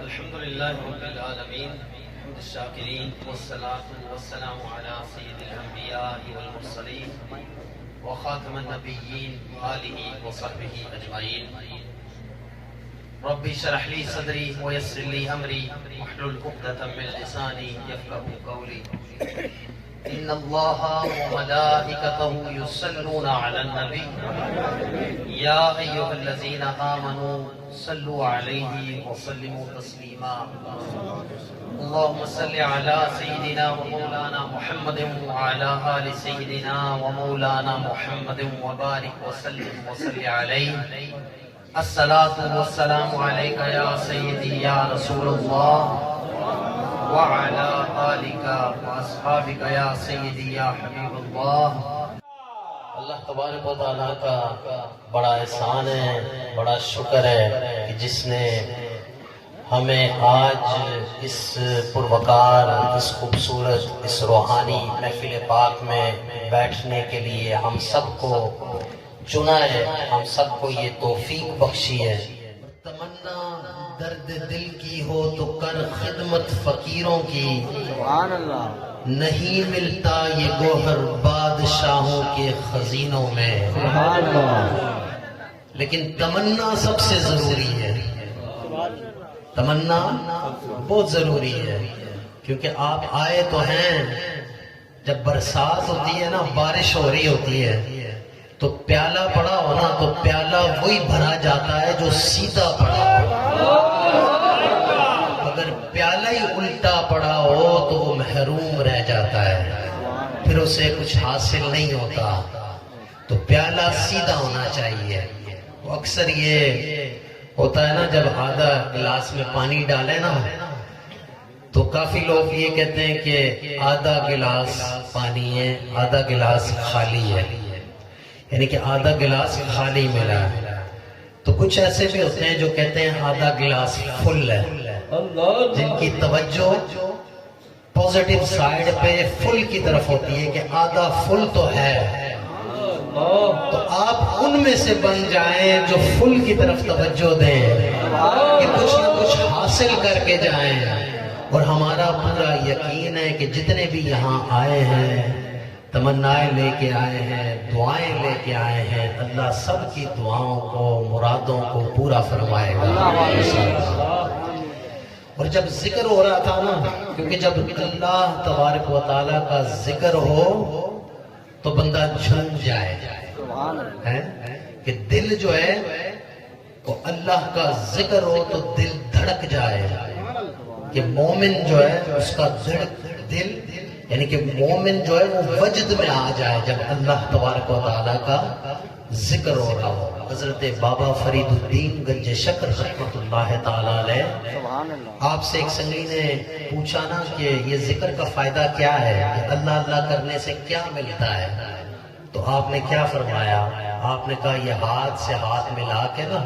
الحمد لله رب العالمين حمد الشاكرين والصلاة والسلام على سيد الأنبياء والمرسلين وخاتم النبيين وآله وصحبه أجمعين. ربي اشرح لي صدري ويسر لي أمري واحلل عقدة من لساني يفقهوا قولي. إن الله وملائكته يصلون على النبي يا أيها الذين آمنوا صلوا عليه وسلموا تسليما. اللهم صل على سيدنا ومولانا محمد وعلى آل سيدنا ومولانا محمد وبارك وسلم وصل عليه. الصلاة والسلام عليك يا سيدي يا رسول الله وعلى آلك وأصحابك يا سيدي يا حبيب اللہ. اللہ تبارک و تعالیٰ کا بڑا احسان ہے، بڑا شکر ہے کہ جس نے ہمیں آج اس پروقار، اس خوبصورت، اس روحانی محفل پاک میں بیٹھنے کے لیے ہم سب کو چنا ہے، ہم سب کو یہ توفیق بخشی ہے. تمنا درد دل کی ہو تو کر خدمت فقیروں کی، سبحان اللہ. نہیں ملتا یہ گوہر بادشاہوں کے خزینوں میں، سبحان اللہ. لیکن تمنا سب سے ضروری ہے، تمنا بہت ضروری ہے. کیونکہ آپ آئے تو ہیں، جب برسات ہوتی ہے نا، بارش ہو رہی ہوتی ہے تو پیالہ پڑا ہو نا تو پیالہ وہی بھرا جاتا ہے جو سیدھا پڑا ہو. اگر پیالہ ہی الٹا پڑا ہو تو وہ محروم رہ جاتا ہے، پھر اسے کچھ حاصل نہیں ہوتا. تو پیالہ سیدھا ہونا چاہیے. وہ اکثر یہ ہوتا ہے نا، جب آدھا گلاس میں پانی ڈالے نا تو کافی لوگ یہ کہتے ہیں کہ آدھا گلاس پانی ہے، آدھا گلاس خالی ہے، یعنی کہ آدھا گلاس خالی ملا ہے. تو کچھ ایسے بھی ہوتے ہیں جو کہتے ہیں آدھا گلاس فل ہے، جن کی توجہ پوزیٹیو سائیڈ پہ فل کی طرف ہوتی ہے کہ آدھا فل تو ہے. تو آپ ان میں سے بن جائیں جو فل کی طرف توجہ دیں کہ کچھ نہ کچھ حاصل کر کے جائیں. اور ہمارا پورا یقین ہے کہ جتنے بھی یہاں آئے ہیں، تمنائیں لے کے آئے ہیں، دعائیں لے کے آئے ہیں، اللہ سب کی دعاؤں کو، مرادوں کو پورا فرمائے گا. اور جب ذکر ہو رہا تھا نا، کیونکہ جب اللہ تبارک و تعالیٰ کا ذکر ہو تو بندہ جھوم جائے، کہ دل جو ہے وہ اللہ کا ذکر ہو تو دل دھڑک جائے. کہ مومن جو ہے اس کا دل، یعنی کہ مومن جو ہے وہ وجد میں آ جائے جب اللہ تبارک و تعالیٰ کا ذکر ہو رہا ہو. حضرت بابا فرید الدین گنج شکر رحمۃ اللہ تعالیٰ علیہ، آپ سے ایک سنگی نے پوچھا نا کہ یہ ذکر کا فائدہ کیا ہے، کہ اللہ اللہ کرنے سے کیا ملتا ہے؟ تو آپ نے کیا فرمایا؟ آپ نے کہا یہ ہاتھ سے ہاتھ ملا کے نا،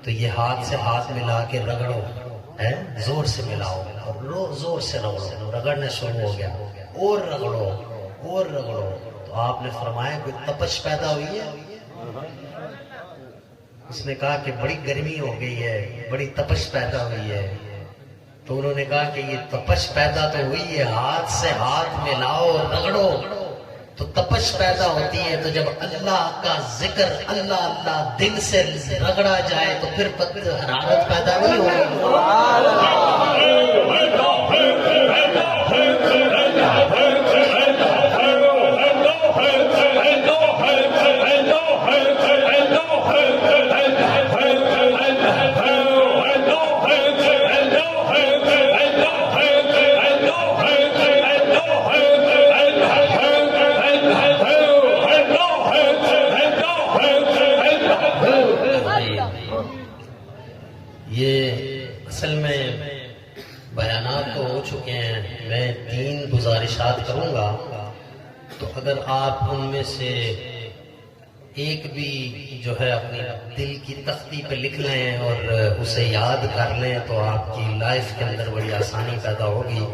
تو یہ ہاتھ سے ہاتھ ملا کے رگڑو، زور سے ملاؤ اور زور سے رگڑو. رگڑنے شروع ہو گیا، اور رگڑو اور رگڑو. تو آپ نے فرمایا کوئی تپش پیدا ہوئی ہے؟ اس نے کہا کہ بڑی گرمی ہو گئی ہے، بڑی تپش پیدا ہوئی ہے. تو انہوں نے کہا کہ یہ تپش پیدا تو ہوئی ہے، ہاتھ سے ہاتھ ملاؤ اور رگڑو تو تپش پیدا ہوتی ہے. تو جب اللہ کا ذکر، اللہ اللہ دل سے رگڑا جائے تو پھر حرارت پیدا نہیں ہوگی. یہ اصل میں بیانات تو ہو چکے ہیں، میں 3 گزارشات کروں گا. تو اگر آپ ان میں سے ایک بھی جو ہے اپنی دل کی تختی پہ لکھ لیں اور اسے یاد کر لیں تو آپ کی لائف کے اندر بڑی آسانی پیدا ہوگی.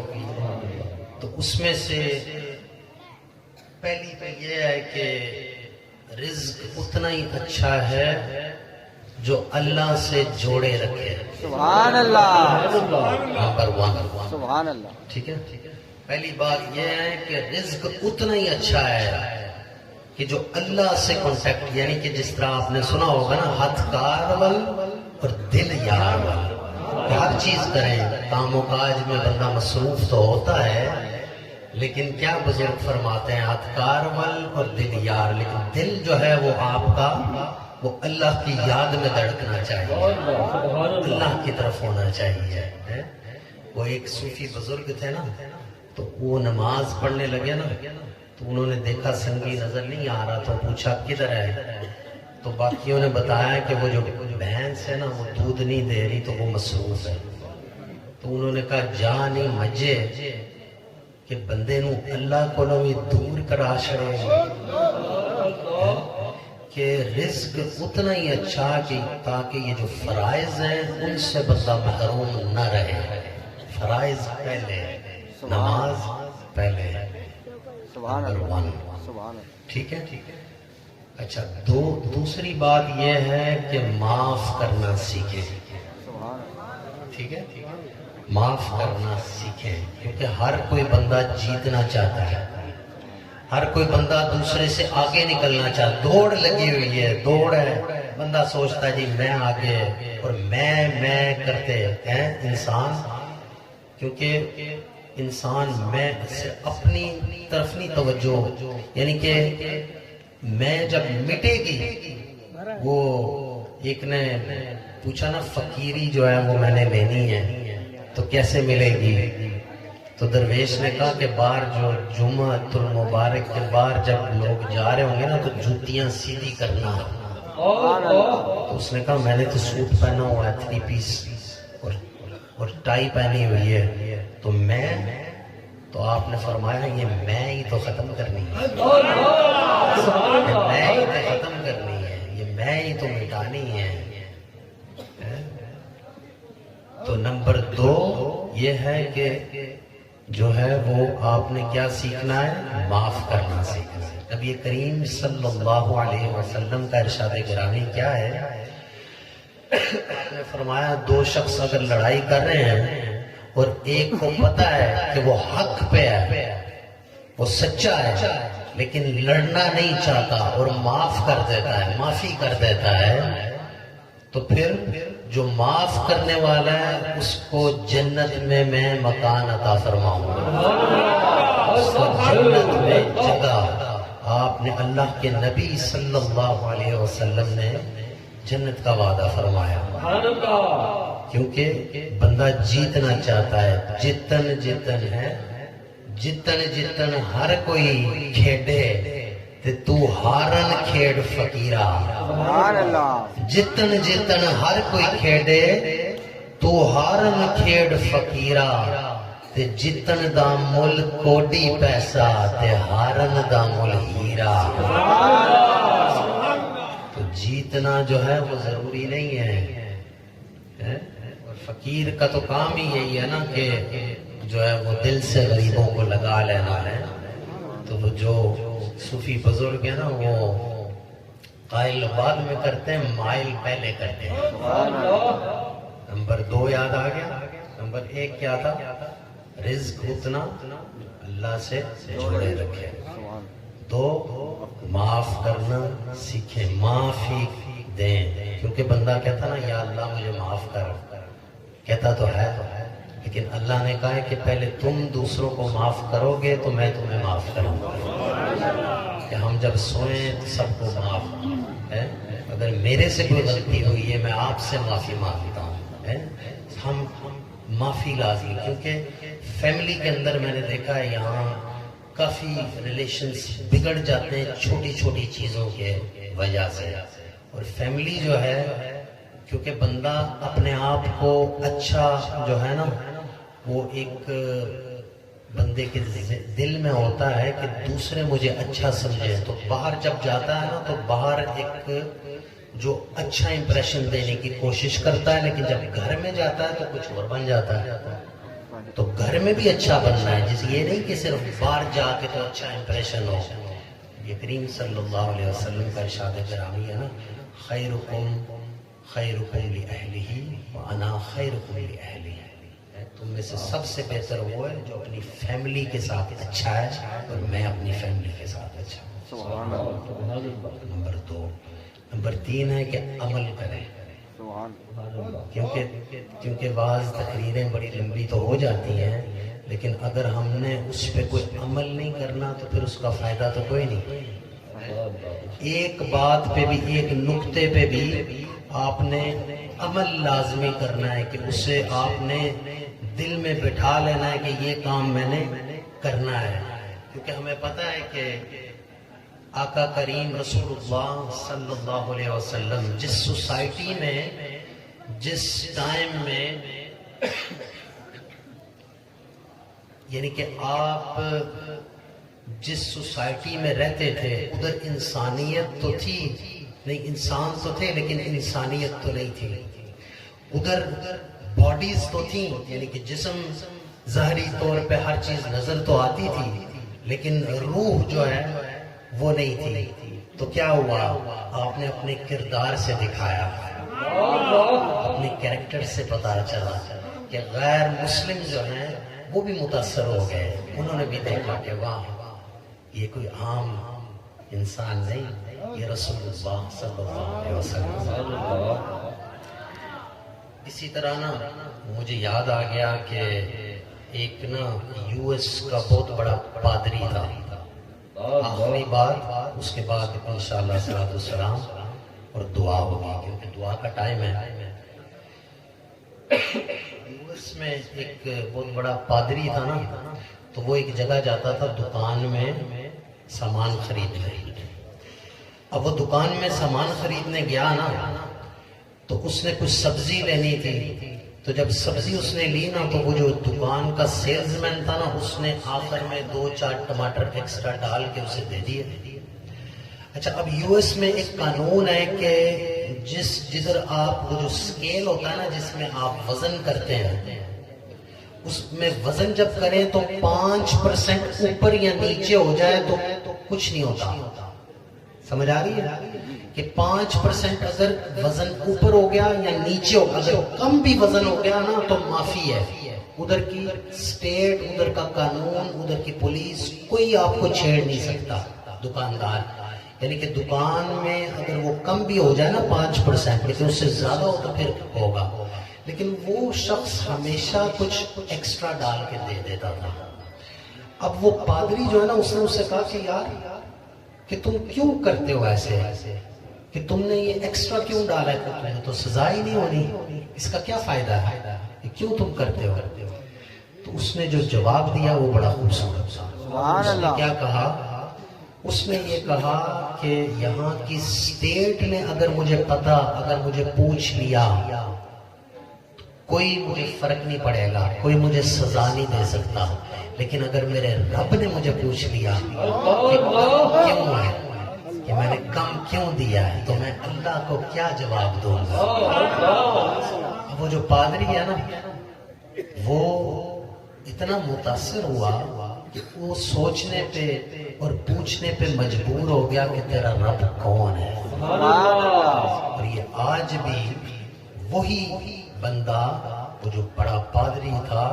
تو اس میں سے پہلی تو یہ ہے کہ رزق اتنا ہی اچھا ہے جو اللہ سے جوڑے رکھے. سبحان اللہ. نمبر 1. سبحان اللہ. ٹھیک ہے. پہلی بات یہ ہے کہ رزق اتنا ہی اچھا ہے کہ جو اللہ سے کانٹیکٹ، یعنی کہ جس طرح آپ نے سنا ہوگا نا، ہاتھ کار ول اور دل یار ول. ہر چیز کریں، کام و کاج میں بندہ مصروف تو ہوتا ہے، لیکن کیا بزرگ فرماتے ہیں، ہاتھ کار ول اور دل یار. لیکن دل جو ہے وہ آپ کا، وہ اللہ کی یاد میں دھڑکنا چاہیے، اللہ کی طرف ہونا چاہیے. وہ ایک صوفی بزرگ تھے نا، تو وہ نماز پڑھنے لگے نا، تو انہوں نے دیکھا سنگی نظر نہیں آ رہا، تو پوچھا کدھر ہے؟ تو باقیوں نے بتایا کہ وہ جو بھینس ہے نا وہ دودھ نہیں دے رہی، تو وہ مصروف ہے. تو انہوں نے کہا جا نہیں مجھے کہ بندے نو اللہ کو بھی دور کرا چھڑے، کہ رزق اتنا ہی اچھا کہ تاکہ یہ جو فرائض ہیں ان سے بندہ محروم نہ رہے. فرائض پہلے، نماز پہلے. سبحان اللہ. سبحان اللہ. ٹھیک ہے. اچھا، دوسری بات یہ ہے کہ معاف کرنا سیکھیں. سبحان اللہ. ٹھیک ہے. معاف کرنا سیکھیں، کیونکہ ہر کوئی بندہ جیتنا چاہتا ہے، ہر کوئی بندہ دوسرے سے آگے نکلنا چاہتا. دوڑ لگی ہوئی ہے، دوڑ ہے، بندہ سوچتا ہے جی میں آگے، اور میں کرتے ہیں انسان. کیونکہ انسان میں سے اپنی طرف نہیں توجہ، یعنی کہ میں جب مٹے گی، وہ ایک نے پوچھا نا فقیری جو ہے وہ میں نے لینی ہے تو کیسے ملے گی؟ تو درویش نے کہا کہ باہر جو جمعۃ المبارک کے باہر جب لوگ جا رہے ہوں گے نا تو جوتیاں سیدھی کرنا. تو اس نے کہا میں نے تو سوٹ پہنا ہوا ہے 3 پیس اور ٹائی پہنی ہوئی ہے، تو تو آپ نے فرمایا یہ میں ہی تو ختم کرنی ہے، میں ہی تو ختم کرنی ہے، یہ میں ہی تو مٹانی ہے. تو نمبر 2 یہ ہے کہ جو ہے وہ آپ نے کیا سیکھنا ہے؟ معاف کرنا سیکھنا ہے. نبی کریم صلی اللہ علیہ وسلم کا ارشاد گرامی کیا ہے؟ آپ نے فرمایا 2 شخص اگر لڑائی کر رہے ہیں اور ایک کو پتا ہے کہ وہ حق پہ ہے، وہ سچا ہے، لیکن لڑنا نہیں چاہتا اور معاف کر دیتا ہے، معافی کر دیتا ہے، تو پھر جو معاف کرنے والا ہے اس کو جنت میں مکان عطا فرماؤں گا، اس کو جنت میں جگہ. آپ نے اللہ کے نبی صلی اللہ علیہ وسلم نے جنت کا وعدہ فرمایا، کیونکہ بندہ جیتنا چاہتا ہے. جتن ہے، جتن ہر کوئی کھیڑے تے تو ہارن کھیڑ فقیرہ. سبحان اللہ. جتن ہر کوئی کھیڑے تو ہارن کھیڑ فقیرہ، تے جتن دا مل کوڈی پیسہ تے ہارن دا مل ہیرا. تو جیتنا جو ہے وہ ضروری نہیں ہے، اور فقیر کا تو کام ہی یہی ہے نا کہ جو ہے وہ دل سے غریبوں کو لگا لینا ہے. تو وہ جو صوفی بزرگ ہیں نا وہ قائل بعد میں کرتے ہیں، مائل پہلے کرتے ہیں. نمبر 2 یاد آ گیا. نمبر 1 کیا تھا؟ رزق اتنا اللہ سے جوڑے رکھے. 2 معاف کرنا سیکھیں، معافی دیں. کیونکہ بندہ کہتا نا یا اللہ مجھے معاف کر، کہتا تو ہے، لیکن اللہ نے کہا ہے کہ پہلے تم دوسروں کو معاف کرو گے تو میں تمہیں معاف کروں گا. کہ ہم جب سوئیں تو سب کو معاف ہے. اگر میرے سے کوئی غلطی ہوئی ہے میں آپ سے معافی مانگتا ہوں. ہم معافی لازمی، کیونکہ فیملی کے اندر میں نے دیکھا ہے یہاں کافی ریلیشنز بگڑ جاتے ہیں چھوٹی چھوٹی چیزوں کے وجہ سے. اور فیملی جو ہے، کیونکہ بندہ اپنے آپ کو اچھا جو ہے نا وہ ایک بندے کے دل میں ہوتا ہے کہ دوسرے مجھے اچھا سمجھے، تو باہر جب جاتا ہے نا تو باہر ایک جو اچھا امپریشن دینے کی کوشش کرتا ہے، لیکن جب گھر میں جاتا ہے تو کچھ اور بن جاتا ہے. تو گھر میں بھی اچھا بننا ہے، جس یہ نہیں کہ صرف باہر جا کے تو اچھا امپریشن ہو. یہ کریم صلی اللہ علیہ وسلم کا ارشاد گرامی ہے نا، خیرکم لأہلہ وانا خیرکم لأہلہ، تم میں سے سب سے بہتر وہ ہے جو اپنی فیملی کے ساتھ اچھا ہے اور میں اپنی فیملی کے ساتھ اچھا ہوں۔ سبحان اللہ، نمبر 2۔ نمبر 3 ہے کہ عمل کریں، سبحان کیونکہ بعض تقریریں بڑی لمبی تو ہو جاتی ہیں، لیکن اگر ہم نے اس پہ کوئی عمل نہیں کرنا تو پھر اس کا فائدہ تو کوئی نہیں۔ ایک بات پہ بھی، ایک نقطے پہ بھی آپ نے عمل لازمی کرنا ہے کہ اسے آپ نے دل میں بٹھا لینا ہے کہ یہ کام میں نے کرنا ہے، کیونکہ ہمیں پتہ ہے کہ آقا کریم رسول اللہ صلی اللہ علیہ وسلم جس سوسائٹی میں، جس ٹائم میں، یعنی کہ آپ جس سوسائٹی میں رہتے تھے ادھر انسانیت تو تھی نہیں، انسان تو تھے لیکن انسانیت تو نہیں تھی۔ ادھر باڈیز تو تھیں، یعنی کہ جسم ظاہری طور پہ ہر چیز نظر تو آتی تھی، لیکن روح جو ہے وہ نہیں تھی۔ تو کیا ہوا؟ آپ نے اپنے کردار سے دکھایا، اپنے کریکٹر سے پتہ چلا کہ غیر مسلم جو ہیں وہ بھی متاثر ہو گئے، انہوں نے بھی دیکھا کہ واہ یہ کوئی عام انسان نہیں، یہ رسول اللہ صلی اللہ علیہ وسلم۔ اسی طرح نا مجھے یاد آ گیا کہ ایک نا یو ایس کا بہت بڑا پادری تھا، آخری بات، اس کے بعد انشاءاللہ صلاۃ والسلام اور دعا ہوگی کیونکہ دعا کا ٹائم ہے۔ یو ایس میں ایک بہت بڑا پادری تھا نا، تو وہ ایک جگہ جاتا تھا دکان میں سامان خریدنے۔ اب وہ دکان میں سامان خریدنے گیا نا تو اس نے کچھ سبزی لینی تھی، تو جب سبزی اس نے لی نا تو وہ جو دکان کا سیلز مین تھا نا اس نے آخر میں 2-4 ٹماٹر ایکسٹرا ڈال کے اسے دے دیے۔ اچھا، اب یو ایس میں ایک قانون ہے کہ جدھر آپ وہ جو سکیل ہوتا ہے نا جس میں آپ وزن کرتے ہیں، اس میں وزن جب کریں تو 5% اوپر یا نیچے ہو جائے تو کچھ نہیں ہوتا۔ سمجھ آ رہی ہے کہ 5% اگر وزن اوپر ہو گیا یا نیچے ہو گیا، اگر کم بھی وزن ہو گیا نا تو معافی ہے۔ ادھر کی سٹیٹ، ادھر کا قانون، ادھر کی پولیس، کوئی آپ کو چھیڑ نہیں سکتا۔ دکاندار یعنی کہ دکان میں اگر وہ کم بھی ہو جائے نا 5%، لیکن اس سے زیادہ ہو تو پھر ہوگا، لیکن وہ شخص ہمیشہ کچھ ایکسٹرا ڈال کے دے دیتا تھا۔ اب وہ پادری جو ہے نا اس نے اس سے کہا کہ یار کہ تم کیوں کرتے ہو ایسے، کہ تم نے یہ ایکسٹرا کیوں ڈالا ہے، تمہیں تو سزا ہی نہیں ہونی، اس کا کیا فائدہ ہے، کہ کیوں تم کرتے ہو؟ تو اس نے جو جواب دیا وہ بڑا خوبصورت تھا۔ اس نے کیا کہا؟ اس نے یہ کہا کہ یہاں کی سٹیٹ نے اگر مجھے پوچھ لیا کوئی مجھے فرق نہیں پڑے گا، کوئی مجھے سزا نہیں دے سکتا، لیکن اگر میرے رب نے مجھے پوچھ لیا کہ کم کیوں ہے، کہ میں نے کم کیوں دیا ہے، تو میں اللہ کو کیا جواب دوں گا؟ اب وہ جو پادری ہے نا وہ اتنا متاثر ہوا کہ وہ سوچنے پہ اور پوچھنے پہ مجبور ہو گیا کہ تیرا رب کون ہے۔ اور یہ آج بھی وہی بندہ، وہ جو بڑا پادری تھا،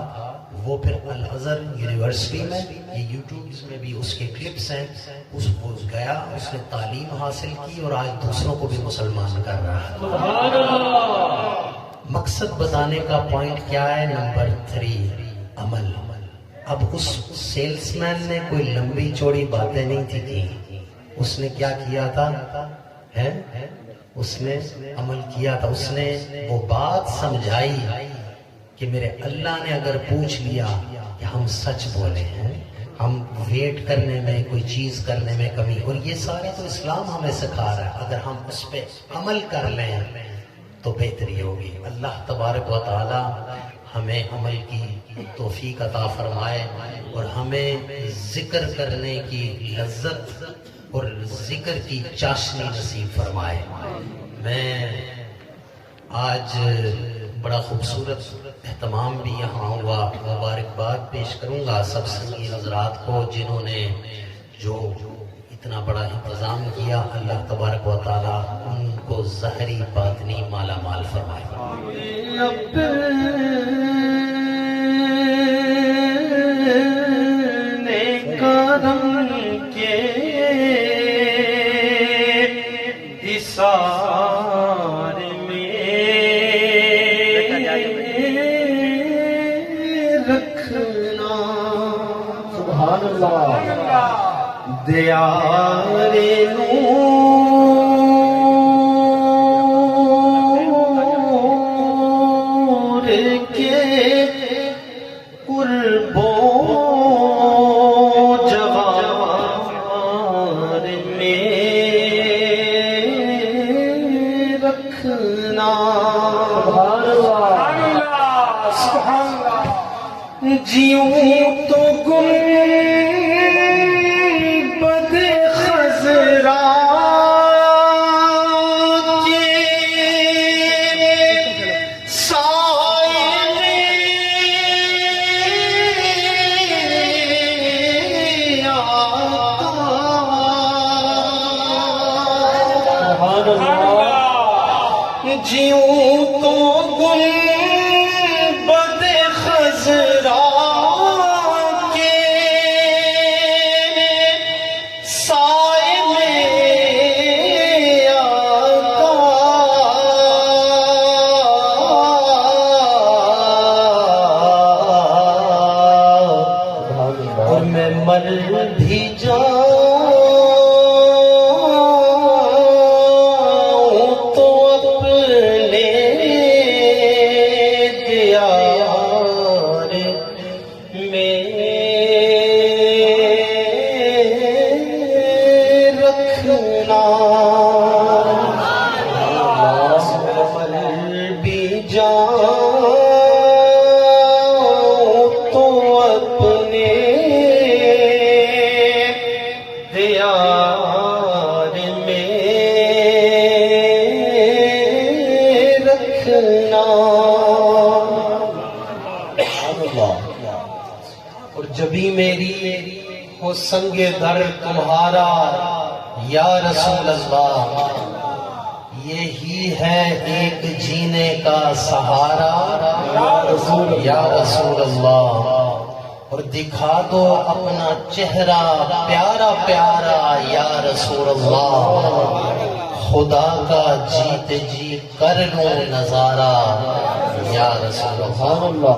وہ پھر الازہر یونیورسٹی میں، یہ یوٹیوب میں بھی اس کے کلپس ہیں، اس گیا، اس نے تعلیم حاصل کی اور آج دوسروں کو بھی مسلمان کر رہا ہے۔ مقصد بتانے کا پوائنٹ کیا ہے؟ نمبر 3، عمل۔ اب اس سیلز مین نے کوئی لمبی چوڑی باتیں نہیں تھی کی، اس نے کیا کیا تھا؟ اس نے عمل کیا تھا۔ اس نے وہ بات سمجھائی کہ میرے اللہ نے اگر پوچھ لیا کہ ہم سچ بولے ہیں، ہم ویٹ کرنے میں، کوئی چیز کرنے میں کمی، اور یہ سارا تو اسلام ہمیں سکھا رہا ہے، اگر ہم اس پہ عمل کر لیں تو بہتری ہوگی۔ اللہ تبارک و تعالی ہمیں عمل کی توفیق عطا فرمائے اور ہمیں ذکر کرنے کی لذت اور ذکر کی چاشنی نصیب فرمائے۔ میں آج بڑا خوبصورت اہتمام بھی یہاں ہوا، مبارکباد پیش کروں گا سب سنگین حضرات کو جنہوں نے جو اتنا بڑا انتظام کیا، اللہ تبارک و تعالیٰ ان کو ظاہری باطنی مالا مال فرمائے۔ اپنے کرم کے اثار میں رکھنا، سبحان اللہ، دیار نور کے قرب و جوار میں رکھنا، سبحان اللہ، جیوں تو گنبد خضرا کے سائے میں آقا، سبحان اللہ، جیوں تو گنبد خضرا کے سائے میں آقا، اور میں مر بھی جاؤں تو اپنے دیار میں رکھنا، مر بھی جاؤں تو اپنے دیار میں رکھنا، اور جبھی میری ہو سنگ در تمہارا یا رسول اللہ، یہی ہے ایک جینے کا سہارا یا رسول اللہ، اور دکھا دو اپنا چہرہ پیارا پیارا یا رسول اللہ، خدا کا جیت جی کر لوں نظارہ یا رسول اللہ۔